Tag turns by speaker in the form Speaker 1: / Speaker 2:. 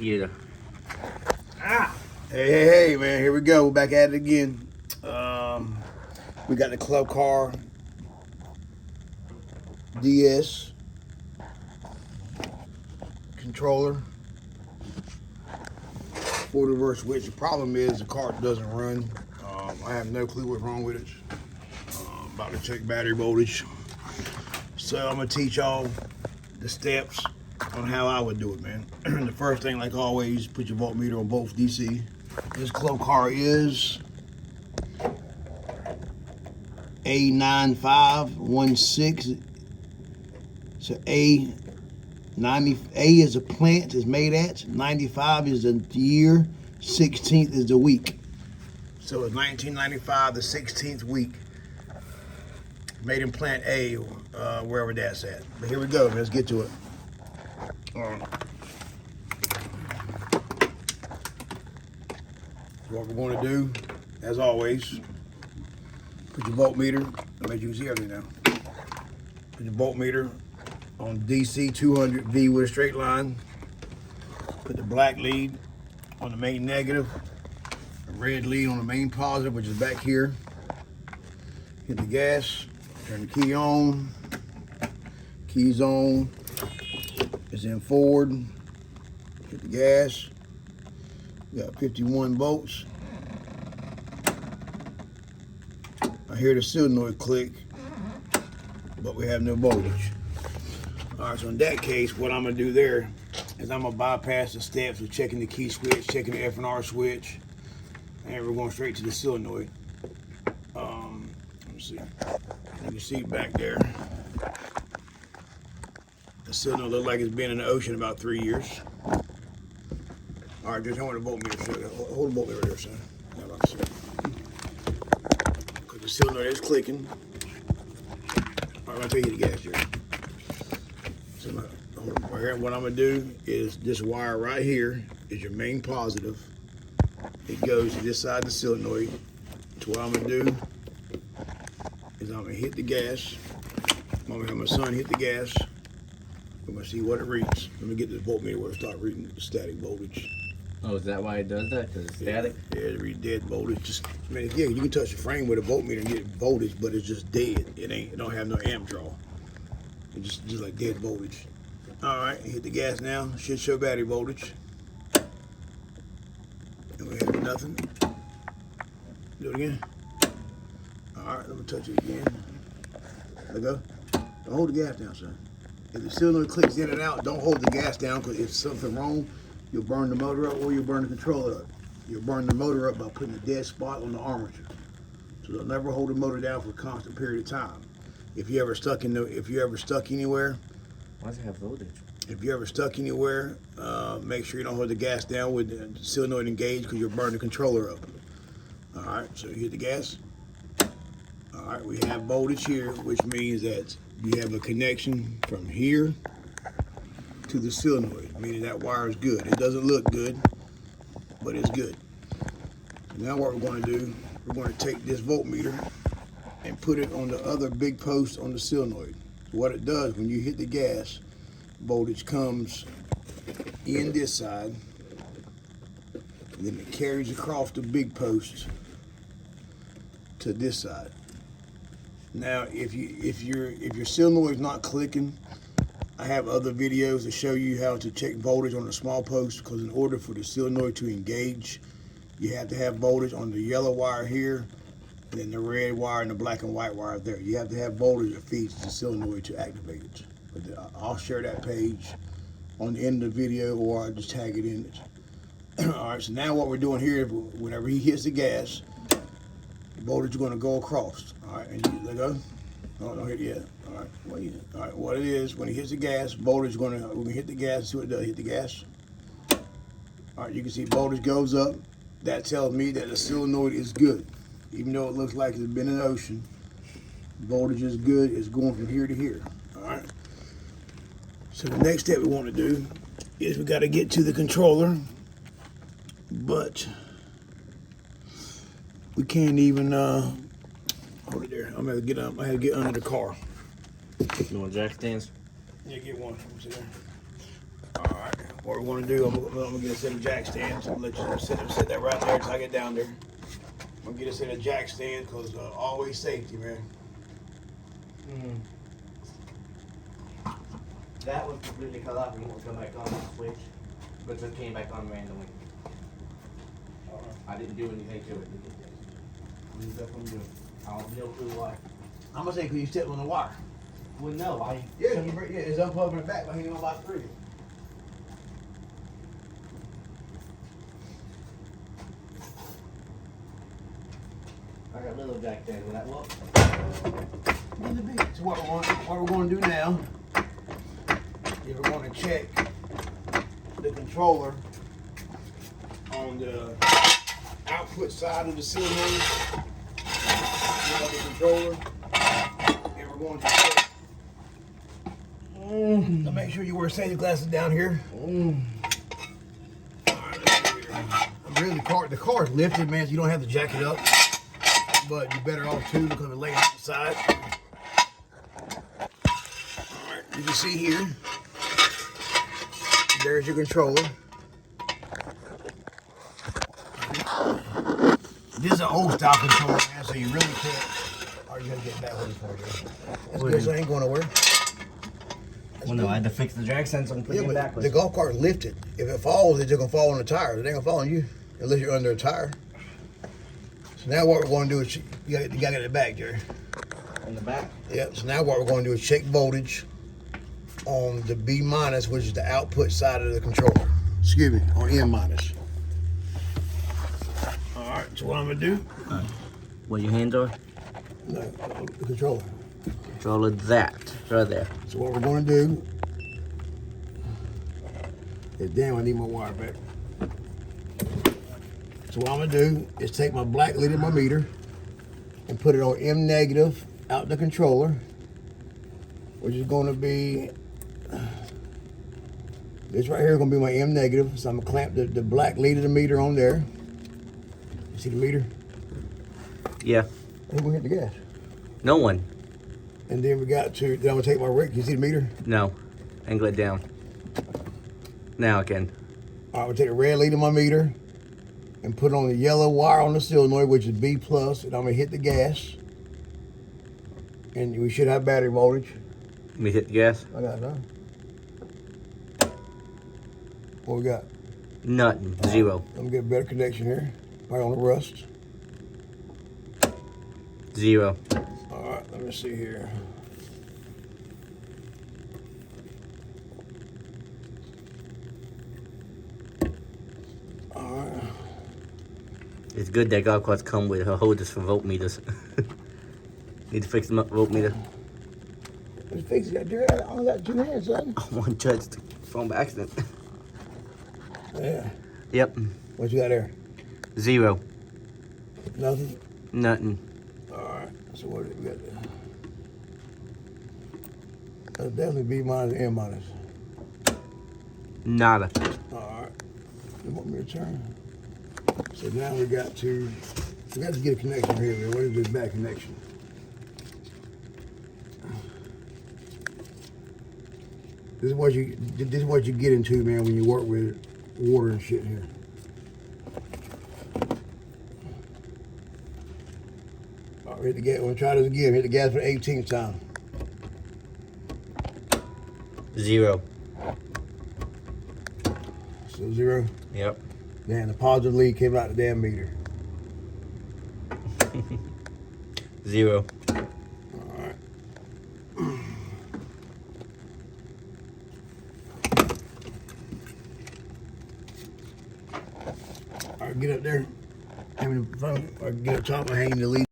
Speaker 1: radiator.
Speaker 2: Hey, man, here we go. We're back at it again. We got the Club Car DS controller. 4 reverse switch. The problem is the car doesn't run. I have no clue what's wrong with it. About to check battery voltage. So I'm gonna teach y'all the steps on how I would do it, man. The first thing, like always, put your voltmeter on both DC. This Club Car is A9516. So A90, A is a plant is made at, 95 is the year, 16th is the week. So it's 1995, the 16th week. Made in plant A, wherever that's at. But here we go, let's get to it. What we're going to do, as always, put your voltmeter, I'll let you see everything now. Put your voltmeter on DC 200V with a straight line. Put the black lead on the main negative, the red lead on the main positive, which is back here. Hit the gas, turn the key on, key's on, it's in forward, hit the gas. We got 51 volts. I hear the solenoid click, but we have no voltage. All right, so in that case, what I'm gonna do there is I'm gonna bypass the steps of checking the key switch, checking the F&R switch, and we're going straight to the solenoid. Let me see. You can see back there, the solenoid looks like it's been in the ocean about 3 years. All right, just hold the voltmeter. Hold the voltmeter there, son. Because the solenoid is clicking. All right, I'll take you the gas here. So right here, what I'm gonna do is this wire right here is your main positive. It goes to this side of the solenoid. So what I'm gonna do is I'm gonna hit the gas. I'm gonna have my son hit the gas. We're gonna see what it reads. Let me get this voltmeter where it start reading the static voltage.
Speaker 1: Oh, is that why it does that? Because it's static?
Speaker 2: Yeah, it reads dead voltage. Just, I mean, yeah, you can touch the frame with a voltmeter and get voltage, but it's just dead. It don't have no amp draw. It's just like dead voltage. All right, hit the gas now. Should show battery voltage. And we have nothing. Do it again. All right, let me touch it again. Let go. Don't hold the gas down, son. If the solenoid clicks in and out, don't hold the gas down, because if something wrong, you'll burn the motor up or you'll burn the controller up. You'll burn the motor up by putting a dead spot on the armature. So they'll never hold the motor down for a constant period of time. If you ever stuck anywhere,
Speaker 1: why does it have voltage?
Speaker 2: If you're ever stuck anywhere, make sure you don't hold the gas down with the solenoid engaged, because you'll burn the controller up. All right, so you hit the gas. All right, we have voltage here, which means that you have a connection from here to the solenoid, meaning that wire is good. It doesn't look good, but it's good. Now what we're going to do, we're going to take this voltmeter and put it on the other big post on the solenoid. So what it does, when you hit the gas, voltage comes in this side, and then it carries across the big post to this side. Now, if your solenoid is not clicking, I have other videos to show you how to check voltage on a small post, because in order for the solenoid to engage, you have to have voltage on the yellow wire here, and then the red wire and the black and white wire there. You have to have voltage that feeds the solenoid to activate it. But I'll share that page on the end of the video, or I'll just tag it in it. All right, so now what we're doing here, whenever he hits the gas, the voltage is going to go across. All right, and you let go. No, don't hit it yet. All right, wait. All right, what it is, when he hits the gas, voltage is going to, we're going to hit the gas, see what it does, hit the gas. All right, you can see voltage goes up. That tells me that the solenoid is good. Even though it looks like it's been in the ocean, voltage is good, it's going from here to here. All right. So the next step we want to do is we got to get to the controller, but we can't even hold it there. I'm gonna get up. I had to get under the car.
Speaker 1: You want jack stands?
Speaker 2: Yeah, get one. See there. Alright, what we're gonna do, I'm gonna get a set of jack stands. I'm gonna let you set that right there until I get down there. I'm gonna get a set of jack stands because always safety, man.
Speaker 1: That was completely cut off and won't come back on the switch. But just came back on randomly. I didn't do anything to it. Leave that from you. I have no clue why.
Speaker 2: I'm gonna say because you stepped on the wire.
Speaker 1: Well, no,
Speaker 2: Yeah, it's unplugged in the back by hanging on by 3.
Speaker 1: I got little jack there. Will that work?
Speaker 2: So what we're going to do now is we're going to check the controller on the output side of the solenoid. The controller, and we're going to check. So make sure you wear safety glasses down here. All right, let's see here. Really, the car is lifted, man, so you don't have to jack it up. But you're better off too because it lays out the side. Alright, you can see here. There's your controller. This is an old style controller, man, so you really can't. Oh, you gotta get that one for you. That's good, so it ain't going nowhere.
Speaker 1: Well, no, I had to fix the drag sensor and put it backwards.
Speaker 2: The golf cart is lifted. If it falls, it's just gonna fall on the tire. It ain't gonna fall on you unless you're under a tire. So now what we're going to do is, you got to get it back, Jerry.
Speaker 1: In the back?
Speaker 2: Yep, so now what we're going to do is check voltage on the B minus, which is the output side of the controller. Excuse me, on M minus. All right, so what I'm going to do.
Speaker 1: What your hands are?
Speaker 2: No, the controller.
Speaker 1: Controller that, right there.
Speaker 2: So what we're going to do is, damn, I need my wire back. So what I'm gonna do is take my black lead in my meter and put it on M negative out the controller, which is gonna be, this right here is gonna be my M negative. So I'm gonna clamp the black lead of the meter on there. You see the meter?
Speaker 1: Yeah.
Speaker 2: Who's gonna hit the gas?
Speaker 1: No one.
Speaker 2: And then then I'm gonna take my rake. You see the meter?
Speaker 1: No. Angle it down. Now I can.
Speaker 2: All right, I'm gonna take the red lead of my meter and put on the yellow wire on the solenoid, which is B plus, and I'm gonna hit the gas. And we should have battery voltage.
Speaker 1: Let me hit the gas.
Speaker 2: I got it now. What we got?
Speaker 1: Nothing. Zero.
Speaker 2: Let me get a better connection here. Right on the rust.
Speaker 1: Zero.
Speaker 2: All right, let me see here. All right.
Speaker 1: It's good that golf carts come with holders for voltmeters. Need to fix the voltmeter.
Speaker 2: Let's fix it. I only got 2 hands, son.
Speaker 1: One touched the phone by accident.
Speaker 2: Yeah.
Speaker 1: Yep.
Speaker 2: What you got there?
Speaker 1: Zero.
Speaker 2: Nothing?
Speaker 1: Nothing.
Speaker 2: All right. So what do we got there? That'll definitely B minus and M minus.
Speaker 1: Nada.
Speaker 2: All right. You want me to turn? So now we got to get a connection here, man. What is this back connection? This is what you get into, man, when you work with water and shit here. All right, hit the gas. We'll try this again. Hit the gas for the 18th time.
Speaker 1: Zero.
Speaker 2: So 0.
Speaker 1: Yep.
Speaker 2: Damn, the positive lead came out the damn meter.
Speaker 1: Zero.
Speaker 2: All right. All right, get up there. Hang the phone. Or get up top and hang the lead.